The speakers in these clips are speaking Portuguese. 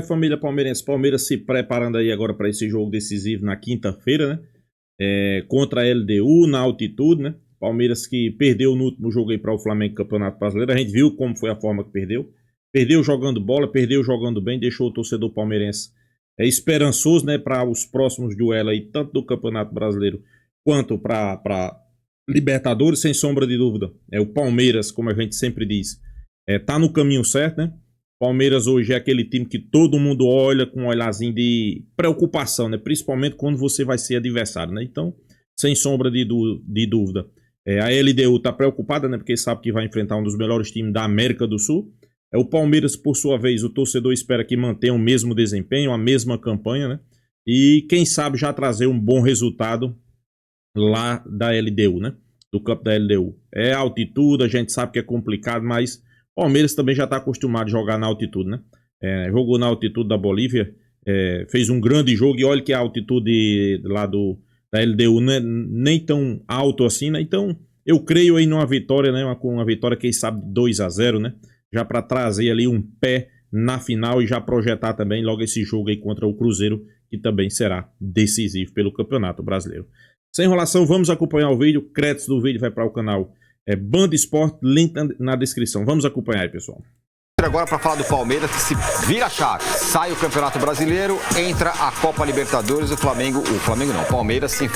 Família palmeirense, Palmeiras se preparando aí agora para esse jogo decisivo na quinta-feira, né? Contra a LDU na altitude, né? Palmeiras que perdeu no último jogo aí para o Flamengo Campeonato Brasileiro. A gente viu como foi a forma que perdeu. Perdeu jogando bola, perdeu jogando bem, deixou o torcedor palmeirense esperançoso, né? Para os próximos duelos aí, tanto do Campeonato Brasileiro quanto para Libertadores, sem sombra de dúvida. O Palmeiras, como a gente sempre diz, tá no caminho certo, né? Palmeiras hoje é aquele time que todo mundo olha com um olharzinho de preocupação, né? Principalmente quando você vai ser adversário, né? Então, sem sombra de dúvida. A LDU tá preocupada, né? Porque sabe que vai enfrentar um dos melhores times da América do Sul. O Palmeiras, por sua vez, o torcedor espera que mantenha o mesmo desempenho, a mesma campanha, né? E quem sabe já trazer um bom resultado lá da LDU, né? Do campo da LDU. A altitude, a gente sabe que é complicado, mas o Palmeiras também já está acostumado a jogar na altitude, né? Jogou na altitude da Bolívia, fez um grande jogo, e olha que a altitude lá da LDU não é nem tão alto assim, né? Então, eu creio aí numa vitória, né? Com uma vitória, quem sabe, 2-0, né? Já para trazer ali um pé na final e já projetar também logo esse jogo aí contra o Cruzeiro, que também será decisivo pelo Campeonato Brasileiro. Sem enrolação, vamos acompanhar o vídeo. Créditos do vídeo vai para o canal Band Esporte, link na descrição. Vamos acompanhar aí, pessoal. Agora para falar do Palmeiras, que se vira a chave, sai o Campeonato Brasileiro, entra a Copa Libertadores, o Palmeiras se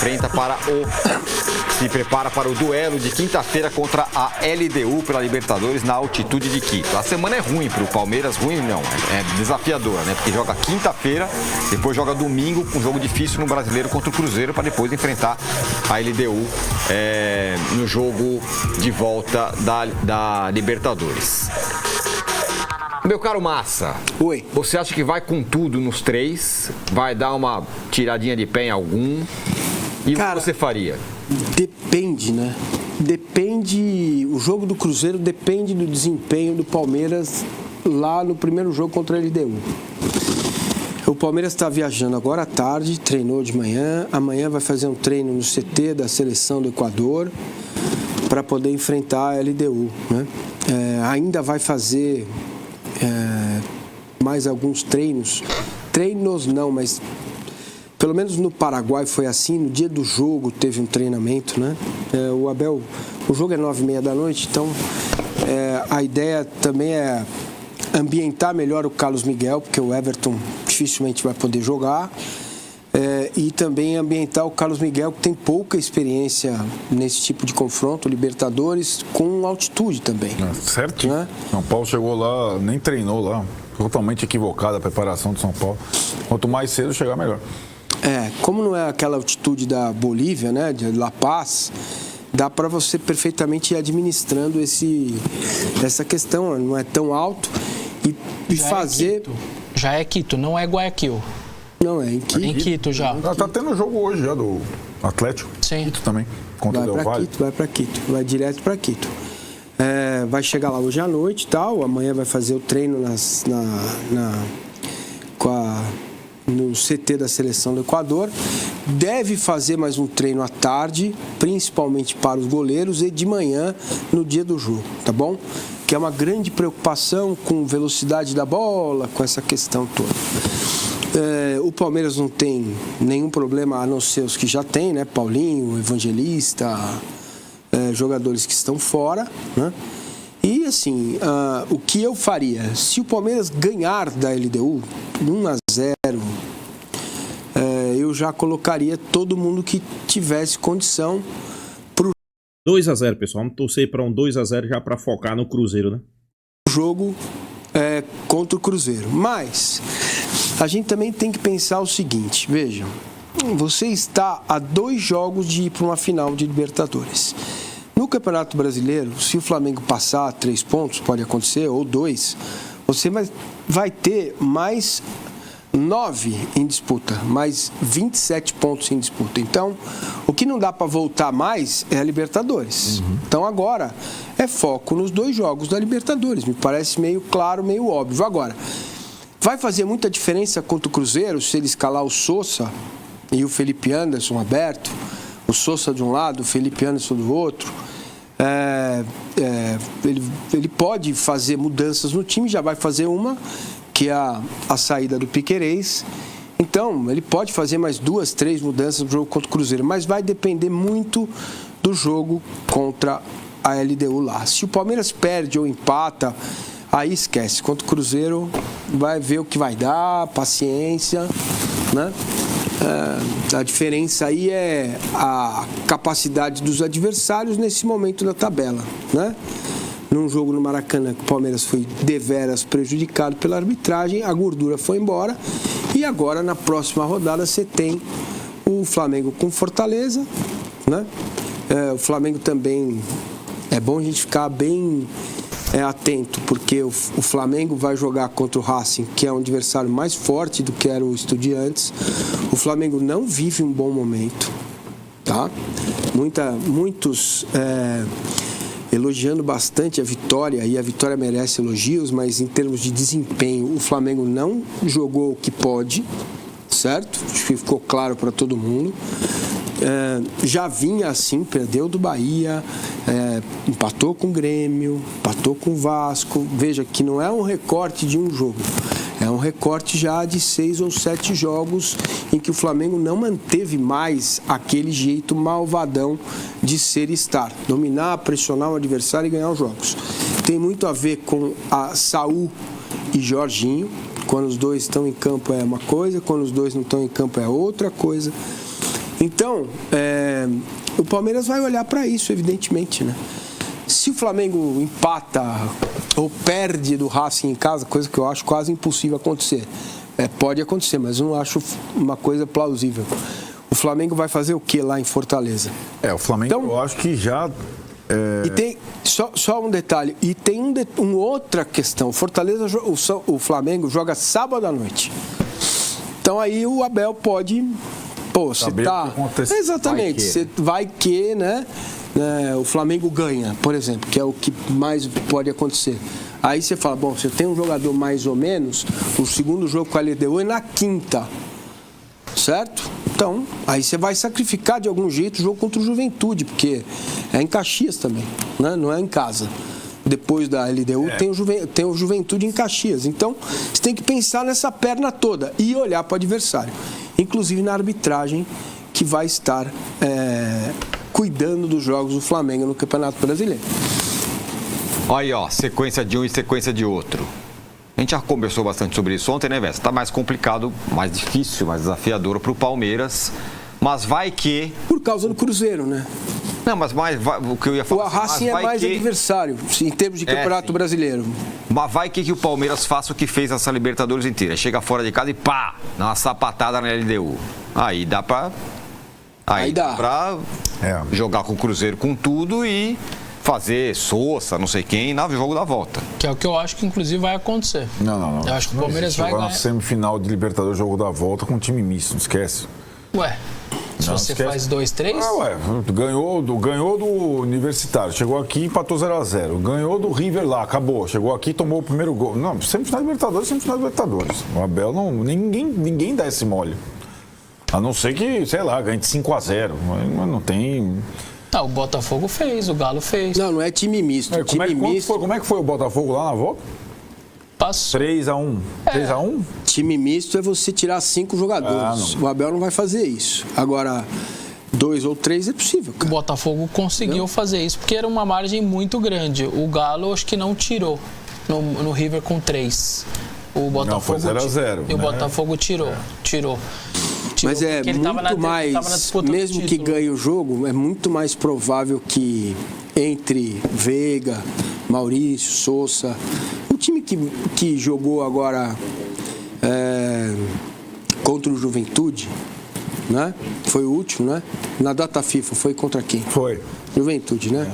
prepara para o duelo de quinta-feira contra a LDU pela Libertadores na altitude de Quito. A semana é ruim para o Palmeiras, é desafiadora, né? Porque joga quinta-feira, depois joga domingo, um jogo difícil no Brasileiro contra o Cruzeiro, para depois enfrentar a LDU no jogo de volta da Libertadores. Meu caro Massa, oi. Você acha que vai com tudo nos três? Vai dar uma tiradinha de pé em algum? E cara, o que você faria? Depende, né? O jogo do Cruzeiro depende do desempenho do Palmeiras lá no primeiro jogo contra a LDU. O Palmeiras está viajando agora à tarde, treinou de manhã. Amanhã vai fazer um treino no CT da seleção do Equador para poder enfrentar a LDU, né? Ainda vai fazer mais alguns treinos não, mas pelo menos no Paraguai foi assim. No dia do jogo teve um treinamento, né? O jogo é 9h30 então a ideia também é ambientar melhor o Carlos Miguel, porque o Everton dificilmente vai poder jogar, e também ambientar o Carlos Miguel, que tem pouca experiência nesse tipo de confronto, Libertadores, com altitude também. Certo. Né? São Paulo chegou lá, nem treinou lá, totalmente equivocada a preparação de São Paulo. Quanto mais cedo chegar, melhor. Como não é aquela altitude da Bolívia, né, de La Paz, dá para você perfeitamente ir administrando essa questão, não é tão alto, e fazer... Já é Quito, não é Guayaquil. Não, é em Quito. Em Quito já. Tá tendo jogo hoje já do Atlético. Sim. Quito também, contra o Del Valle. Vai para Quito, vai direto para Quito. Vai chegar lá hoje à noite e tal, amanhã vai fazer o treino no CT da seleção do Equador. Deve fazer mais um treino à tarde, principalmente para os goleiros, e de manhã no dia do jogo, tá bom? Que é uma grande preocupação com velocidade da bola, com essa questão toda. O Palmeiras não tem nenhum problema, a não ser os que já tem, né? Paulinho, Evangelista, jogadores que estão fora, né? E assim, o que eu faria? Se o Palmeiras ganhar da LDU 1-0, eu já colocaria todo mundo que tivesse condição pro 2-0, pessoal. Vamos torcer para um 2-0 já para focar no Cruzeiro, né? Jogo contra o Cruzeiro. Mas a gente também tem que pensar o seguinte, vejam, você está a 2 jogos de ir para uma final de Libertadores. No Campeonato Brasileiro, se o Flamengo passar 3 pontos, pode acontecer, ou 2, você vai ter mais 9 em disputa, mais 27 pontos em disputa. Então, o que não dá para voltar mais é a Libertadores. Então, agora, é foco nos 2 jogos da Libertadores. Me parece meio claro, meio óbvio. Agora, vai fazer muita diferença contra o Cruzeiro se ele escalar o Sousa e o Felipe Anderson aberto, o Sousa de um lado, o Felipe Anderson do outro. Ele pode fazer mudanças no time, já vai fazer uma, que que é a saída do Piquerez. Então, ele pode fazer mais 2, 3 mudanças no jogo contra o Cruzeiro, mas vai depender muito do jogo contra a LDU lá. Se o Palmeiras perde ou empata, aí esquece. Contra o Cruzeiro, vai ver o que vai dar, paciência, né? A diferença aí é a capacidade dos adversários nesse momento da tabela, né? Num jogo no Maracanã que o Palmeiras foi deveras prejudicado pela arbitragem, a gordura foi embora e agora na próxima rodada você tem o Flamengo com Fortaleza, né? O Flamengo também é bom a gente ficar bem atento, porque o Flamengo vai jogar contra o Racing, que é um adversário mais forte do que era o Estudiantes. O Flamengo não vive um bom momento, tá? Muitos elogiando bastante a vitória, e a vitória merece elogios, mas em termos de desempenho, o Flamengo não jogou o que pode, certo? Acho que ficou claro para todo mundo. Já vinha assim, perdeu do Bahia, empatou com o Grêmio, empatou com o Vasco. Veja que não é um recorte de um jogo, é um recorte já de 6 ou 7 jogos em que o Flamengo não manteve mais aquele jeito malvadão de ser e estar, dominar, pressionar o adversário e ganhar os jogos. Tem muito a ver com a Saúl e Jorginho. Quando os dois estão em campo é uma coisa, quando os dois não estão em campo é outra coisa. Então, o Palmeiras vai olhar para isso, evidentemente, né? Se o Flamengo empata ou perde do Racing em casa, coisa que eu acho quase impossível acontecer. Pode acontecer, mas eu não acho uma coisa plausível. O Flamengo vai fazer o que lá em Fortaleza? O Flamengo, então, eu acho que já... E tem só um detalhe, e tem uma outra questão. O Flamengo joga sábado à noite. Então aí o Abel pode... você tá... Exatamente, você vai que, né? O Flamengo ganha, por exemplo, que é o que mais pode acontecer. Aí você fala, você tem um jogador mais ou menos, o segundo jogo com a LDU é na quinta, certo? Então, aí você vai sacrificar de algum jeito o jogo contra o Juventude, porque é em Caxias também, né? Não é em casa. Depois da LDU tem o Juventude em Caxias. Então, você tem que pensar nessa perna toda e olhar para o adversário. Inclusive na arbitragem, que vai estar cuidando dos jogos do Flamengo no Campeonato Brasileiro. Aí, sequência de um e sequência de outro. A gente já conversou bastante sobre isso ontem, né, Vessa? Está mais complicado, mais difícil, mais desafiador para o Palmeiras. Mas vai que... Por causa do Cruzeiro, né? Não, mas o que eu ia falar... O Racing é mais adversário, em termos de Campeonato Brasileiro. Mas vai que o Palmeiras faça o que fez essa Libertadores inteira. Chega fora de casa e pá, dá uma sapatada na LDU. Aí dá pra... Aí dá pra jogar com o Cruzeiro com tudo e fazer Sousa, não sei quem, no jogo da volta. Que é o que eu acho que inclusive vai acontecer. Não. Eu acho que o Palmeiras vai ganhar. Na semifinal de Libertadores, jogo da volta com um time misto, não esquece. Se você faz 2-3... Ganhou do Universitário, chegou aqui, empatou 0-0. Ganhou do River lá, acabou. Chegou aqui, tomou o primeiro gol. Não, semifinal de Libertadores. O Abel, ninguém dá esse mole. A não ser que, sei lá, ganhe de 5-0. Mas não tem... O Botafogo fez, o Galo fez. Não é time misto. Como é que foi o Botafogo lá na volta? Passou. 3-1. 3-1? Time misto é você tirar 5 jogadores. O Abel não vai fazer isso. Agora, 2 ou 3 é possível, cara. O Botafogo conseguiu fazer isso porque era uma margem muito grande. O Galo acho que não tirou no River com 3. O Botafogo foi 0-0. E o Botafogo tirou. Mas é muito mais, mesmo que ganhe o jogo, é muito mais provável que entre Veiga, Maurício, Sousa, o time que jogou agora contra o Juventude, né? Foi o último, né? Na data FIFA, foi contra quem? Foi. Juventude, né?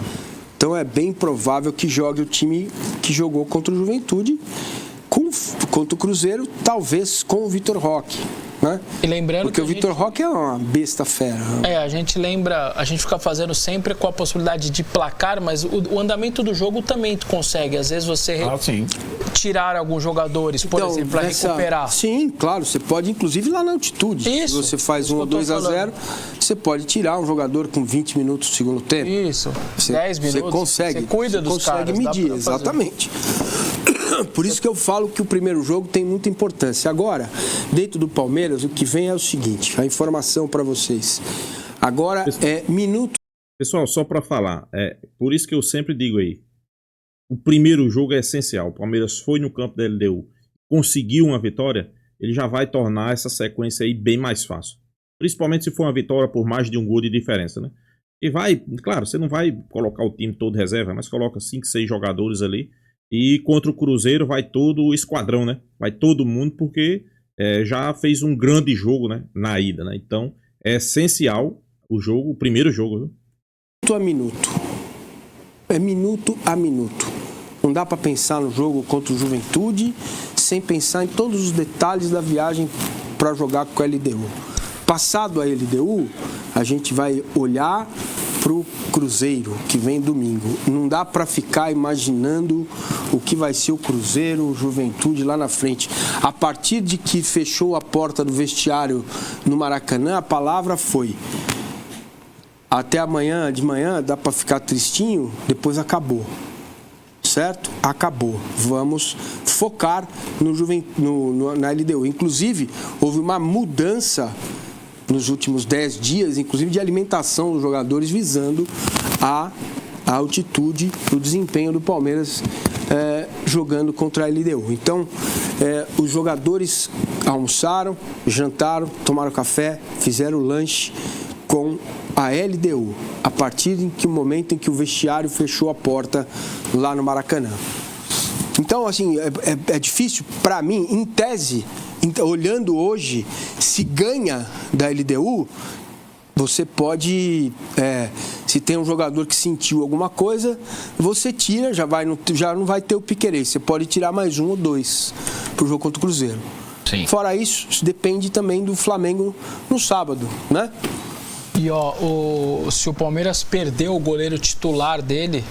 Então é bem provável que jogue o time que jogou contra o Juventude contra o Cruzeiro, talvez com o Vitor Roque. Né? E lembrando porque o Vitor Roque é uma besta fera. A gente lembra, a gente fica fazendo sempre com a possibilidade de placar, mas o andamento do jogo também tu consegue. Às vezes você tirar alguns jogadores, por exemplo, para recuperar. Sim, claro, você pode, inclusive lá na altitude. Isso, se você faz 1 ou 2-0, você pode tirar um jogador com 20 minutos do segundo tempo. Isso, 10 minutos. Você consegue. Você cuida dos caras. Consegue medir, exatamente. Por isso que eu falo que o primeiro jogo tem muita importância. Agora, dentro do Palmeiras, o que vem é o seguinte, a informação para vocês. Agora é minuto... Pessoal, só para falar, por isso que eu sempre digo aí, o primeiro jogo é essencial. O Palmeiras foi no campo da LDU, conseguiu uma vitória, ele já vai tornar essa sequência aí bem mais fácil. Principalmente se for uma vitória por mais de um gol de diferença, né? E vai, claro, você não vai colocar o time todo reserva, mas coloca 5, 6 jogadores ali. E contra o Cruzeiro vai todo o esquadrão, né? Vai todo mundo, porque já fez um grande jogo, né? Na ida, né? Então é essencial o jogo, o primeiro jogo, viu? Minuto a minuto. É minuto a minuto. Não dá para pensar no jogo contra o Juventude sem pensar em todos os detalhes da viagem para jogar com a LDU. Passado a LDU, a gente vai olhar para o Cruzeiro, que vem domingo. Não dá para ficar imaginando o que vai ser o Cruzeiro, o Juventude lá na frente. A partir de que fechou a porta do vestiário no Maracanã, a palavra foi: até amanhã, de manhã, dá para ficar tristinho, depois acabou. Certo? Acabou. Vamos focar na LDU. Inclusive, houve uma mudança nos últimos 10 dias, inclusive de alimentação dos jogadores, visando a altitude, o desempenho do Palmeiras jogando contra a LDU. Então, os jogadores almoçaram, jantaram, tomaram café, fizeram lanche com a LDU, a partir do momento em que o vestiário fechou a porta lá no Maracanã. Então, assim, é difícil para mim, em tese, olhando hoje, se ganha da LDU, você pode, se tem um jogador que sentiu alguma coisa, você tira, já não vai ter o Piquerez, você pode tirar mais 1 ou 2 para o jogo contra o Cruzeiro. Sim. Fora isso depende também do Flamengo no sábado, né? E se o Palmeiras perdeu o goleiro titular dele,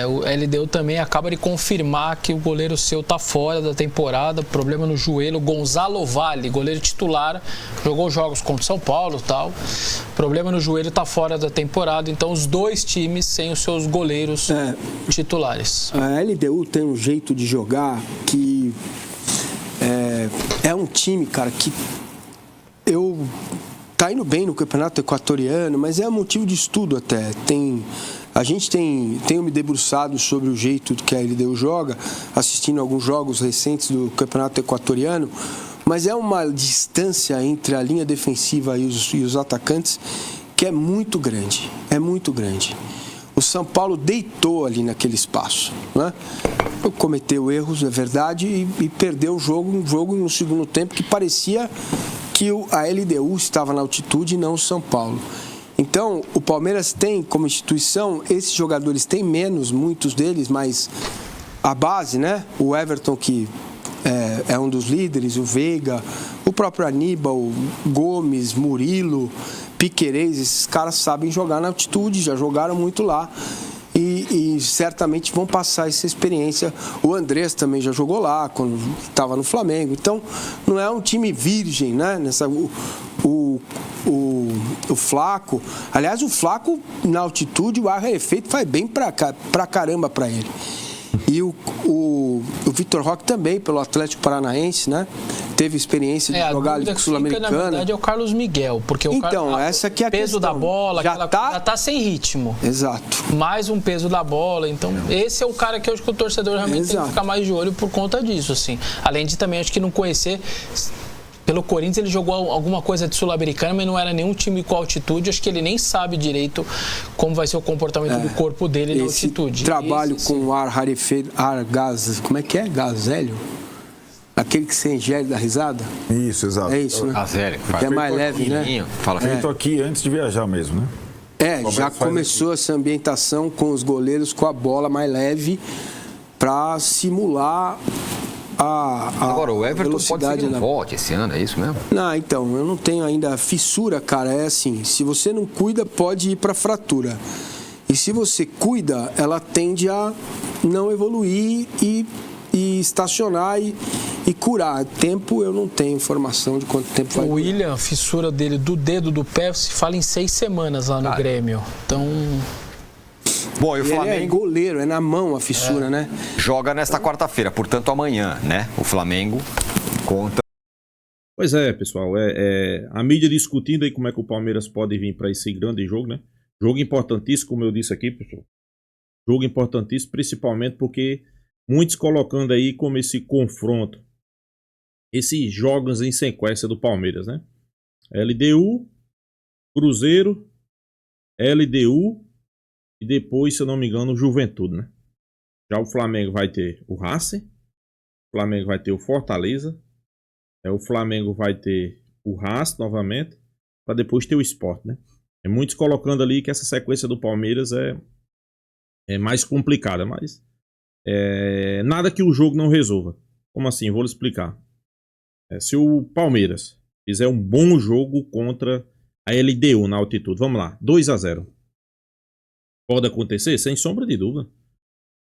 o LDU também acaba de confirmar que o goleiro seu tá fora da temporada, problema no joelho. Gonzalo Valle, goleiro titular, jogou jogos contra São Paulo e tal, problema no joelho, tá fora da temporada. Então os dois times sem os seus goleiros titulares. A LDU tem um jeito de jogar que é um time, cara, que tá indo bem no campeonato equatoriano, mas é motivo de estudo até. A gente tem me debruçado sobre o jeito que a LDU joga, assistindo alguns jogos recentes do campeonato equatoriano, mas é uma distância entre a linha defensiva e os atacantes que é muito grande, O São Paulo deitou ali naquele espaço, né? Cometeu erros, é verdade, e perdeu um jogo no segundo tempo que parecia que a LDU estava na altitude e não o São Paulo. Então, o Palmeiras tem, como instituição, esses jogadores têm menos, muitos deles, mas a base, né? O Everton, que é um dos líderes, o Veiga, o próprio Aníbal, Gomes, Murilo, Piquerez, esses caras sabem jogar na altitude, já jogaram muito lá. E certamente vão passar essa experiência. O Andrés também já jogou lá, quando estava no Flamengo. Então, não é um time virgem, né? O Flaco... Aliás, o Flaco, na altitude, o ar efeito faz bem pra caramba pra ele. E o Vitor Roque também, pelo Atlético Paranaense, né? Teve experiência de jogar ali com o Sul-Americana. Na verdade, é o Carlos Miguel, porque essa aqui é a peso da bola, já tá sem ritmo. Exato. Mais um peso da bola, então esse é o cara que eu acho que o torcedor realmente tem que ficar mais de olho por conta disso, assim. Além de também, acho que não conhecer... Pelo Corinthians ele jogou alguma coisa de Sul-Americana, mas não era nenhum time com altitude. Acho que ele nem sabe direito como vai ser o comportamento do corpo dele na altitude. Trabalho com ar rarefeito, gás, como é que é? Gazélio? Aquele que você ingere da risada? Isso, exato. É isso, né? Gazélio. Que é mais leve, né? Feito aqui antes de viajar mesmo, né? Já começou essa ambientação com os goleiros com a bola mais leve para simular Agora, o Everton pode ser que não volte esse ano, é isso mesmo? Não, então, eu não tenho ainda fissura, cara, é assim, se você não cuida, pode ir para fratura. E se você cuida, ela tende a não evoluir e estacionar e curar. Tempo, eu não tenho informação de quanto tempo vai. O William, a fissura dele do dedo do pé, se fala em 6 semanas lá no Grêmio. Então... Bom, e o Ele é Flamengo goleiro, é na mão a fissura, né? joga nesta quarta-feira, portanto amanhã, né? O Flamengo contra. Pois é, pessoal, a mídia discutindo aí como é que o Palmeiras pode vir para esse grande jogo, né? Jogo importantíssimo, como eu disse aqui, pessoal. Jogo importantíssimo, principalmente porque muitos colocando aí como esse confronto, esses jogos em sequência do Palmeiras, né? LDU, Cruzeiro, LDU e depois, se eu não me engano, Juventude, né? Já o Flamengo vai ter o Racing, o Flamengo vai ter o Fortaleza, o Flamengo vai ter o Racing novamente, para depois ter o Sport, né? Muitos colocando ali que essa sequência do Palmeiras é mais complicada, mas nada que o jogo não resolva. Como assim? Vou lhe explicar. Se o Palmeiras fizer um bom jogo contra a LDU na altitude, vamos lá, 2-0. Pode acontecer? Sem sombra de dúvida.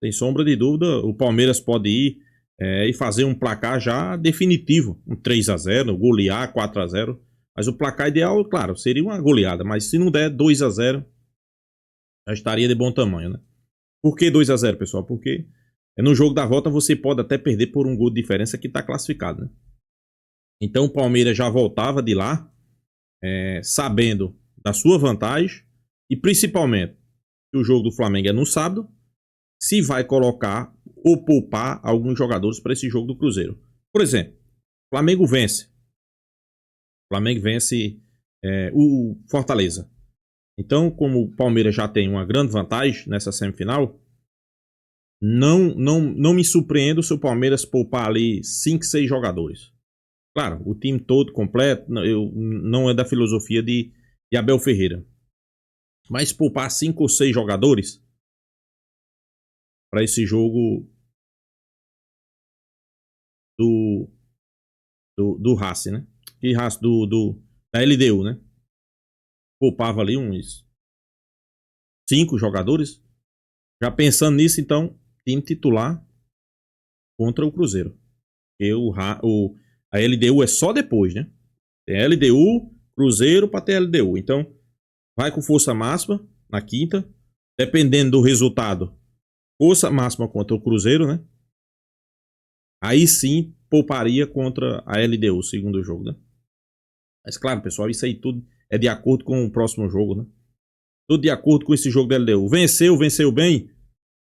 Sem sombra de dúvida, o Palmeiras pode ir e fazer um placar já definitivo. Um 3-0, golear 4-0. Mas o placar ideal, claro, seria uma goleada. Mas se não der 2-0, já estaria de bom tamanho, né? Por que 2-0, pessoal? Porque no jogo da volta você pode até perder por um gol de diferença que está classificado, né? Então o Palmeiras já voltava de lá, sabendo da sua vantagem e principalmente que o jogo do Flamengo é no sábado, se vai colocar ou poupar alguns jogadores para esse jogo do Cruzeiro. Por exemplo, o Flamengo vence. O Flamengo vence o Fortaleza. Então, como o Palmeiras já tem uma grande vantagem nessa semifinal, não me surpreendo se o Palmeiras poupar ali 5, 6 jogadores. Claro, o time todo completo não é da filosofia de Abel Ferreira. Mas poupar 5 ou 6 jogadores para esse jogo do Racing, né? Que Racing da LDU, né? Poupava ali uns 5 jogadores. Já pensando nisso, então, time titular contra o Cruzeiro. Porque a LDU é só depois, né? Tem LDU, Cruzeiro para ter LDU. Então, vai com força máxima na quinta. Dependendo do resultado, força máxima contra o Cruzeiro, né? Aí sim, pouparia contra a LDU, segundo jogo, né? Mas claro, pessoal, isso aí tudo é de acordo com o próximo jogo, né? Tudo de acordo com esse jogo da LDU. Venceu bem,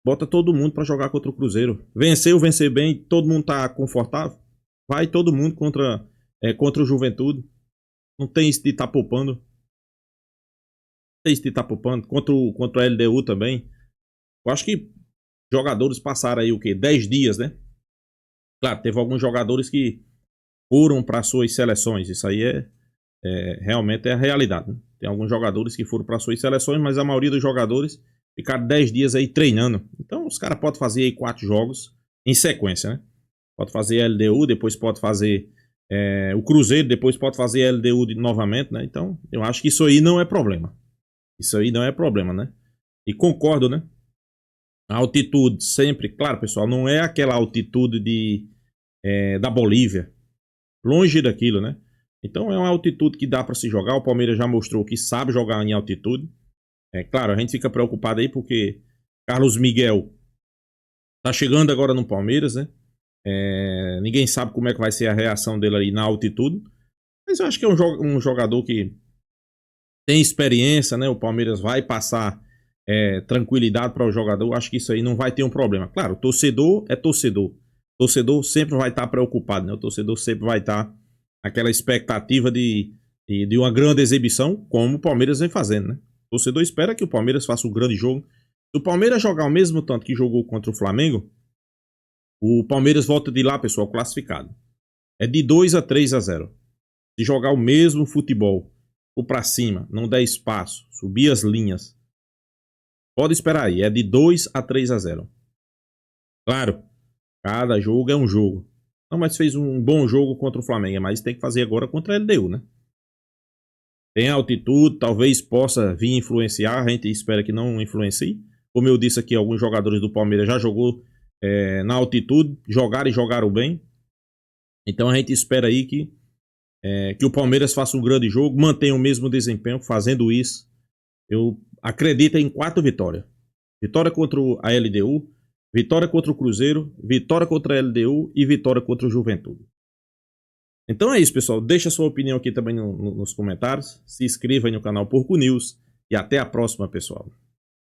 bota todo mundo para jogar contra o Cruzeiro. Venceu bem, todo mundo tá confortável. Vai todo mundo contra o Juventude. Não tem isso de estar poupando. Não tem isso de estar poupando. Contra a LDU também. Eu acho que jogadores passaram aí o quê? 10 dias, né? Claro, teve alguns jogadores que foram para suas seleções. Isso aí realmente é a realidade, né? Tem alguns jogadores que foram para suas seleções, mas a maioria dos jogadores ficaram 10 dias aí treinando. Então os caras podem fazer aí 4 jogos em sequência, né? Pode fazer LDU, depois pode fazer o Cruzeiro, depois pode fazer LDU novamente, né? Então eu acho que isso aí não é problema. Isso aí não é problema, né? E concordo, né? A altitude sempre, claro, pessoal, não é aquela altitude da Bolívia. Longe daquilo, né? Então é uma altitude que dá para se jogar. O Palmeiras já mostrou que sabe jogar em altitude. Claro, a gente fica preocupado aí porque Carlos Miguel tá chegando agora no Palmeiras, né? Ninguém sabe como é que vai ser a reação dele aí na altitude. Mas eu acho que é um jogador que tem experiência, né? O Palmeiras vai passar tranquilidade para o jogador. Eu acho que isso aí não vai ter um problema. Claro, torcedor é torcedor. Torcedor sempre vai estar preocupado, né? O torcedor sempre vai estar aquela expectativa de uma grande exibição, como o Palmeiras vem fazendo, né? O torcedor espera que o Palmeiras faça um grande jogo. Se o Palmeiras jogar o mesmo tanto que jogou contra o Flamengo, o Palmeiras volta de lá, pessoal, classificado. É de 2-3-0. Se jogar o mesmo futebol, ou para cima, não der espaço, subir as linhas, pode esperar aí, é de 2-3-0. Claro, cada jogo é um jogo. Não, mas fez um bom jogo contra o Flamengo, mas tem que fazer agora contra a LDU, né? Tem altitude, talvez possa vir influenciar, a gente espera que não influencie. Como eu disse aqui, alguns jogadores do Palmeiras já jogou na altitude, jogaram bem. Então a gente espera aí que o Palmeiras faça um grande jogo, mantenha o mesmo desempenho. Fazendo isso, eu acredito em 4 vitórias. vitória contra a LDU, vitória contra o Cruzeiro, vitória contra a LDU e vitória contra o Juventude. Então é isso, pessoal. Deixa a sua opinião aqui também nos comentários. Se inscreva aí no canal Porco News e até a próxima, pessoal.